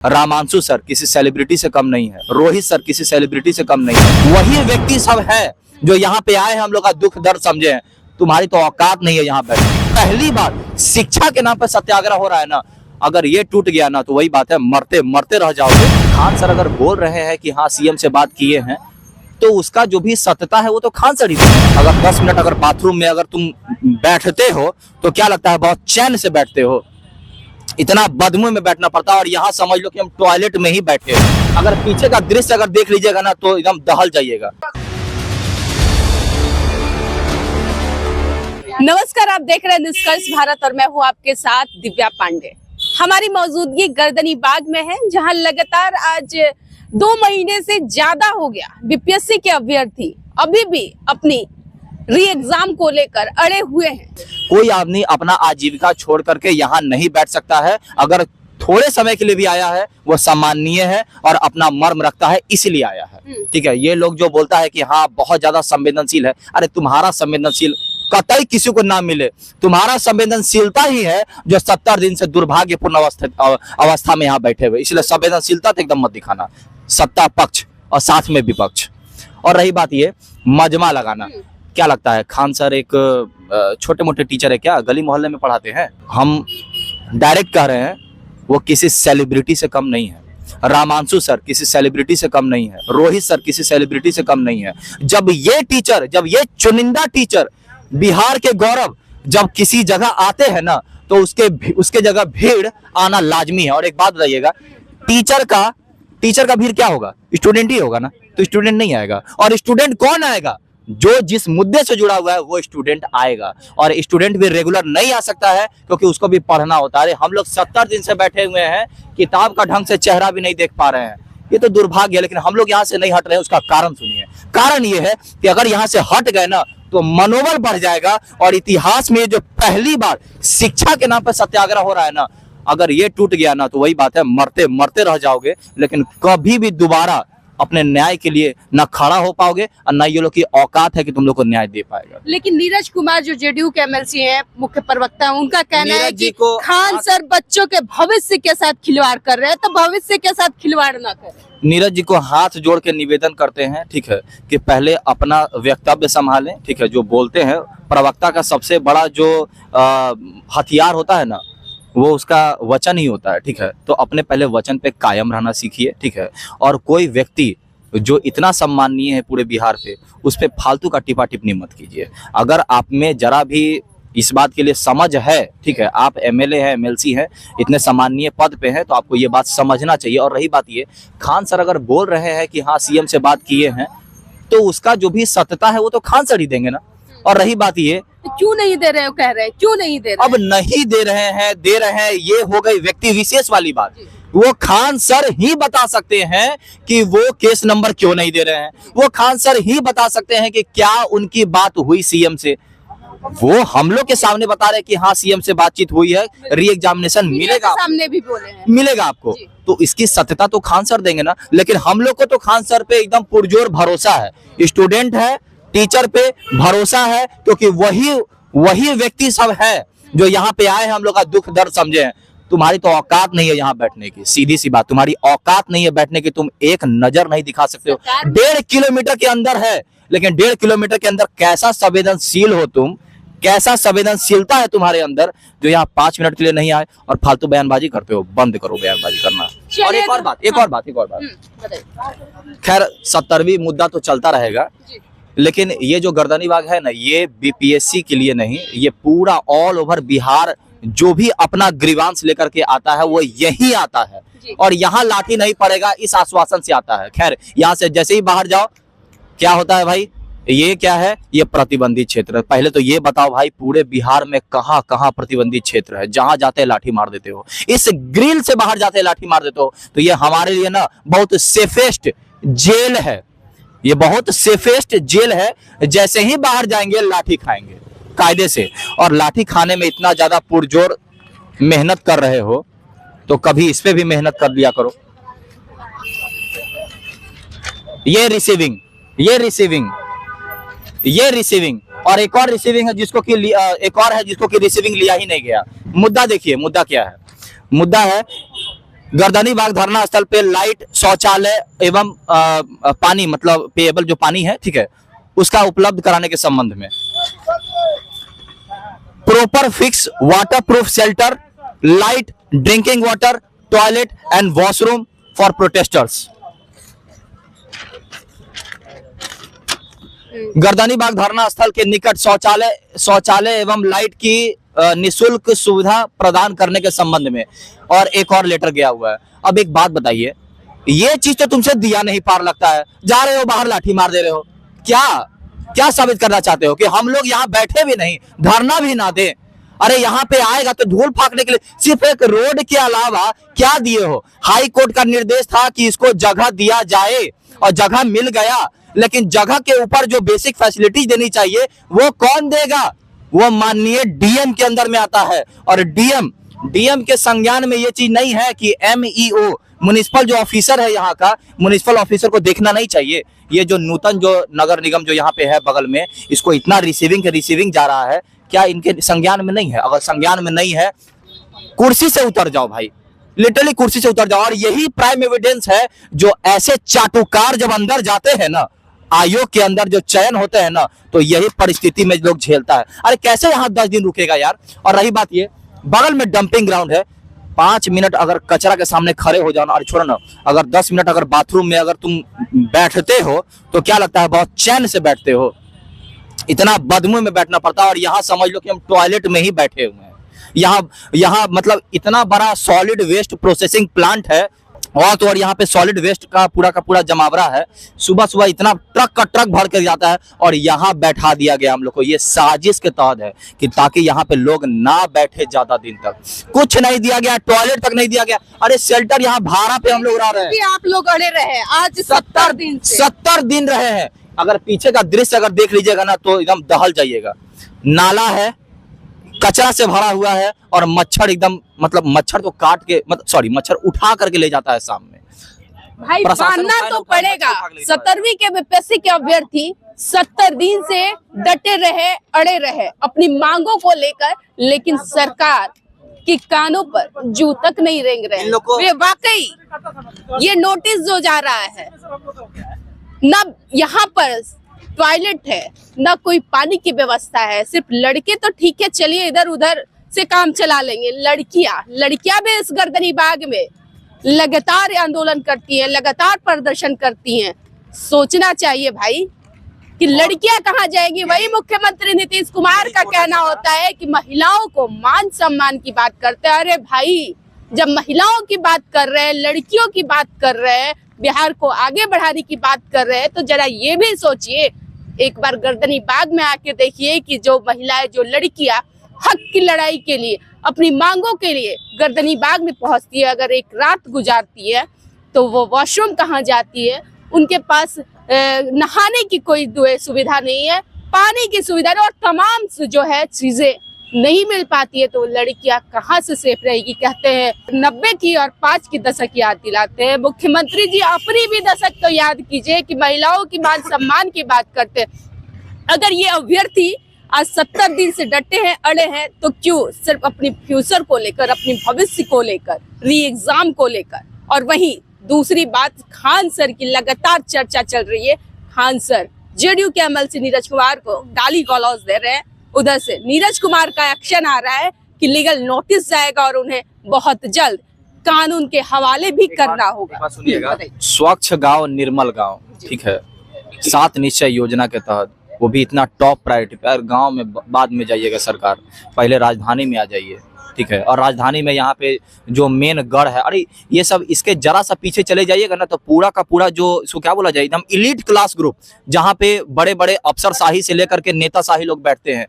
रामांशु sir किसी celebrity से कम नहीं है, रोहित सर किसी सेलिब्रिटी से कम नहीं है। वही व्यक्ति सब है जो यहाँ पे आए हैं हम लोग का दुख दर्द समझे हैं। तुम्हारी तो औकात नहीं है यहाँ पे। पहली बार शिक्षा के नाम पे सत्याग्रह हो रहा है ना, अगर ये टूट गया ना तो वही बात है, मरते मरते रह जाओगे। खान सर अगर बोल रहे हैं कि हाँ सीएम से बात किए हैं तो उसका जो भी सत्यता है वो तो खान सर ही देंगे। अगर 10 मिनट अगर बाथरूम में अगर तुम बैठते हो तो क्या लगता है बहुत चैन से बैठते हो, इतना बदबू में बैठना पड़ता है। और यहाँ समझ लो कि हम टॉयलेट में ही बैठे हैं। अगर पीछे का दृश्य अगर देख लीजिएगा ना तो एकदम दहल जाइएगा। नमस्कार, आप देख रहे हैं निष्कर्ष भारत और मैं हूं आपके साथ दिव्या पांडे। हमारी मौजूदगी गर्दनी बाग में है, जहां लगातार आज 2 महीने से ज्यादा हो गया बीपीएससी के अभ्यर्थी अभी भी अपनी री एग्जाम को लेकर अड़े हुए हैं। कोई आदमी अपना आजीविका छोड़ करके यहाँ नहीं बैठ सकता है। अगर थोड़े समय के लिए भी आया है वो सम्माननीय है और अपना मर्म रखता है, इसलिए आया है। ठीक है, ये लोग जो बोलता है कि हाँ बहुत ज्यादा संवेदनशील है, अरे तुम्हारा संवेदनशील कतई किसी को ना मिले। तुम्हारा संवेदनशीलता ही है जो 70 दिन से दुर्भाग्यपूर्ण अवस्था में यहाँ बैठे हुए, इसलिए संवेदनशीलता तो एकदम मत दिखाना। सत्ता पक्ष और साथ में विपक्ष। और रही बात ये मजमा लगाना, क्या लगता है खान सर एक छोटे मोटे टीचर है क्या, गली मोहल्ले में पढ़ाते हैं? हम डायरेक्ट कह रहे हैं वो किसी सेलिब्रिटी से कम नहीं है। रामांशु सर किसी सेलिब्रिटी से कम नहीं है, रोहित सर किसी सेलिब्रिटी से कम नहीं है। जब ये चुनिंदा टीचर बिहार के गौरव जब किसी जगह आते हैं ना तो उसके जगह भीड़ आना लाजमी है। और एक बात बताइएगा, टीचर का भीड़ क्या होगा? स्टूडेंट ही होगा ना, तो स्टूडेंट नहीं आएगा। और स्टूडेंट कौन आएगा? जो जिस मुद्दे से जुड़ा हुआ है वो स्टूडेंट आएगा। और स्टूडेंट भी रेगुलर नहीं आ सकता है क्योंकि उसको भी पढ़ना होता है। हम लोग 70 दिन से बैठे हुए हैं, किताब का ढंग से चेहरा भी नहीं देख पा रहे हैं, ये तो दुर्भाग्य है। लेकिन हम लोग यहाँ से नहीं हट रहे हैं, उसका कारण सुनिए। कारण ये है कि अगर यहाँ से हट गए ना तो मनोबल बढ़ जाएगा। और इतिहास में जो पहली बार शिक्षा के नाम पर सत्याग्रह हो रहा है ना, अगर ये टूट गया ना तो वही बात है, मरते मरते रह जाओगे। लेकिन कभी भी दोबारा अपने न्याय के लिए न खड़ा हो पाओगे और न ये लोग की औकात है कि तुम लोग को न्याय दे पाएगा। लेकिन नीरज कुमार जो जेडीयू के एमएलसी हैं, मुख्य प्रवक्ता हैं, उनका कहना है कि खान सर बच्चों के भविष्य के साथ खिलवाड़ कर रहे हैं, तो भविष्य के साथ खिलवाड़ ना करें। नीरज जी को हाथ जोड़ के निवेदन करते हैं, ठीक है, कि पहले अपना वक्तव्य संभालें। ठीक है, जो बोलते हैं प्रवक्ता का सबसे बड़ा जो हथियार होता है ना वो उसका वचन ही होता है। ठीक है, तो अपने पहले वचन पे कायम रहना सीखिए। ठीक है, और कोई व्यक्ति जो इतना सम्माननीय है पूरे बिहार पे, उस पे फालतू का टिपा टिप्पणी मत कीजिए। अगर आप में जरा भी इस बात के लिए समझ है, ठीक है, आप एमएलए हैं, एमएलसी हैं, इतने सम्माननीय पद पे हैं, तो आपको ये बात समझना चाहिए। और रही बात ये, खान सर अगर बोल रहे हैं कि हाँ सीएम से बात किए हैं तो उसका जो भी सत्यता है वो तो खान सर ही देंगे ना। और रही बात ये, क्यों नहीं दे रहे हो, कह रहे हैं क्यों नहीं दे रहे? अब नहीं दे रहे हैं, ये हो गई व्यक्ति विशेष वाली बात। वो खान सर ही बता सकते हैं कि वो केस नंबर क्यों नहीं दे रहे हैं। वो खान सर ही बता सकते हैं कि क्या उनकी बात हुई सीएम से। वो हम लोग के सामने बता रहे हैं कि हाँ सीएम से बातचीत हुई है, री एग्जामिनेशन मिलेगा, सामने भी बोले हैं मिलेगा आपको, तो इसकी सत्यता तो खान सर देंगे ना। लेकिन हम लोग को तो खान सर पे एकदम पुरजोर भरोसा है, स्टूडेंट है, टीचर पे भरोसा है, क्योंकि वही व्यक्ति सब है जो यहाँ पे आए हैं हम लोग का दुख दर्द समझे हैं। तुम्हारी तो औकात नहीं है यहाँ बैठने की, सीधी सी बात, तुम्हारी औकात नहीं है बैठने की। तुम एक नजर नहीं दिखा सकते हो। 1.5 किलोमीटर के अंदर है, लेकिन 1.5 किलोमीटर के अंदर कैसा संवेदनशील हो तुम, कैसा संवेदनशीलता है तुम्हारे अंदर जो यहाँ 5 मिनट के लिए नहीं आए और फालतू बयानबाजी करते हो। बंद करो बयानबाजी करना। और एक और बात, खैर 70वीं मुद्दा तो चलता रहेगा, लेकिन ये जो गर्दनी बाग है ना, ये बीपीएससी के लिए नहीं, ये पूरा ऑल ओवर बिहार जो भी अपना ग्रीवांस लेकर के आता है वो यही आता है। और यहाँ लाठी नहीं पड़ेगा इस आश्वासन से आता है। खैर यहाँ से जैसे ही बाहर जाओ क्या होता है भाई, ये क्या है, ये प्रतिबंधित क्षेत्र है। पहले तो ये बताओ भाई पूरे बिहार में कहाँ कहाँ प्रतिबंधित क्षेत्र है, जहां जाते लाठी मार देते हो। इस ग्रिल से बाहर जाते लाठी मार देते हो, तो ये हमारे लिए ना बहुत सेफेस्ट जेल है, ये बहुत सेफेस्ट जेल है। जैसे ही बाहर जाएंगे लाठी खाएंगे कायदे से। और लाठी खाने में इतना ज्यादा पुरजोर मेहनत कर रहे हो तो कभी इस पे भी मेहनत कर लिया करो। ये रिसीविंग और एक और रिसीविंग है जिसको कि रिसीविंग लिया ही नहीं गया। मुद्दा देखिए, मुद्दा क्या है? मुद्दा है गर्दनी बाग धरना स्थल पे लाइट, शौचालय एवं पानी, मतलब पेयबल जो पानी है, ठीक है, उसका उपलब्ध कराने के संबंध में। Proper fix waterproof shelter, light, drinking water, toilet and washroom for protesters. Gardani Bagh धरना स्थल के निकट शौचालय एवं लाइट की निशुल्क सुविधा प्रदान करने के संबंध में और एक और लेटर गया हुआ है। अब एक बात बताइए, ये चीज तो तुमसे दिया नहीं पार लगता है, जा रहे हो बाहर लाठी मार दे रहे हो, क्या साबित करना चाहते हो कि हम लोग यहाँ बैठे भी नहीं, धरना भी ना दें? अरे यहाँ पे आएगा तो धूल फाकने के लिए सिर्फ एक रोड के अलावा क्या दिए हो? हाई कोर्ट का निर्देश था कि इसको जगह दिया जाए और जगह मिल गया, लेकिन जगह के ऊपर जो बेसिक फैसिलिटीज देनी चाहिए वो कौन देगा? वो माननीय डीएम के अंदर में आता है। और डीएम के संज्ञान में ये चीज नहीं है कि एमईओ म्युनिसिपल जो ऑफिसर है यहाँ का, म्युनिसिपल ऑफिसर को देखना नहीं चाहिए ये जो नूतन जो नगर निगम जो यहाँ पे है बगल में, इसको इतना रिसीविंग जा रहा है, क्या इनके संज्ञान में नहीं है? अगर संज्ञान में नहीं है, कुर्सी से उतर जाओ भाई, लिटरली कुर्सी से उतर जाओ। और यही प्राइम एविडेंस है, जो ऐसे चाटुकार जब अंदर जाते हैं ना, आयोग के अंदर जो चयन होते हैं ना, तो यही परिस्थिति में लोग झेलता है। अरे कैसे यहाँ 10 दिन रुकेगा यार? और रही बात ये, बगल में डंपिंग ग्राउंड है, 5 मिनट अगर कचरा के सामने खड़े हो जाओ ना, अरे छोड़ो ना, अगर 10 मिनट अगर बाथरूम में अगर तुम बैठते हो तो क्या लगता है बहुत चैन से बैठते हो? इतना बदबू में बैठना पड़ता है। और यहाँ समझ लो कि हम टॉयलेट में ही बैठे हुए हैं। यहाँ मतलब इतना बड़ा सॉलिड वेस्ट प्रोसेसिंग प्लांट है, और तो और यहाँ पे सॉलिड वेस्ट का पूरा जमावड़ा है। सुबह इतना ट्रक का ट्रक भर कर जाता है और यहाँ बैठा दिया गया हम लोग को। ये साजिश के तहत है कि ताकि यहाँ पे लोग ना बैठे ज्यादा दिन तक। कुछ नहीं दिया गया, टॉयलेट तक नहीं दिया गया। अरे शेल्टर यहाँ भाड़ा पे हम लोग रह रहे हैं। आप लोग अड़े रहे आज 70 दिन से। 70 दिन रहे हैं। अगर पीछे का दृश्य अगर देख लीजिएगा ना तो एकदम दहल जाइएगा। नाला है, कचरा से भरा हुआ है, और मच्छर एकदम, मतलब मच्छर तो काट के, मच्छर उठा करके ले जाता है सामने। भाई मानना तो पड़ेगा, 17वीं के बीपीएससी के अभ्यर्थी 70 दिन से डटे रहे, अड़े रहे अपनी मांगों को लेकर, लेकिन सरकार की कानों पर जू तक नहीं रेंग रहे। वे वाकई ये नोटिस जो जा रहा है, न यहाँ पर टॉयलेट है, ना कोई पानी की व्यवस्था है। सिर्फ लड़के तो ठीक है, चलिए इधर उधर से काम चला लेंगे, लड़कियां भी इस गर्दनी बाग में लगातार आंदोलन करती हैं, लगातार प्रदर्शन करती हैं। सोचना चाहिए भाई कि लड़कियां कहाँ जाएंगी। वही मुख्यमंत्री नीतीश कुमार का कहना होता है कि महिलाओं को मान सम्मान की बात करते हैं। अरे भाई, जब महिलाओं की बात कर रहे हैं, लड़कियों की बात कर रहे हैं, बिहार को आगे बढ़ाने की बात कर रहे हैं, तो जरा ये भी सोचिए, एक बार गर्दनी बाग में आके देखिए कि जो महिलाएं, जो लड़कियां हक की लड़ाई के लिए, अपनी मांगों के लिए गर्दनी बाग में पहुंचती है, अगर एक रात गुजारती है तो वो वॉशरूम कहाँ जाती है? उनके पास नहाने की कोई सुविधा नहीं है, पानी की सुविधा नहीं, और तमाम जो है चीजें नहीं मिल पाती है, तो लड़कियां कहाँ से सेफ रहेगी? कहते हैं 90 की और 5 की दशक याद दिलाते हैं। मुख्यमंत्री जी अपनी भी दशक तो याद कीजिए कि महिलाओं की मान सम्मान की बात करते हैं। अगर ये अभ्यर्थी आज 70 दिन से डटे हैं, अड़े हैं, तो क्यों? सिर्फ अपनी फ्यूचर को लेकर, अपनी भविष्य को लेकर, री एग्जाम को लेकर। और वहीं दूसरी बात, खान सर की लगातार चर्चा चल रही है। खान सर जेडीयू के एमएलसी नीरज कुमार को गाली गलौज दे रहे हैं। उधर से नीरज कुमार का एक्शन आ रहा है कि लीगल नोटिस जाएगा और उन्हें बहुत जल्द कानून के हवाले भी करना होगा। सुनिएगा, स्वच्छ गांव निर्मल गांव, ठीक है, 7 निश्चय योजना के तहत, वो भी इतना टॉप प्रायोरिटी पे। गांव में बाद में जाइएगा सरकार, पहले राजधानी में आ जाइए, ठीक है। और राजधानी में यहाँ पे जो मेन गढ़ है, अरे ये सब, इसके जरा सा पीछे चले जाइएगा ना तो पूरा का पूरा जो इसको क्या बोला जाए, एकदम इलीट क्लास ग्रुप, जहाँ पे बड़े बड़े अफसरशाही से लेकर के नेताशाही लोग बैठते हैं।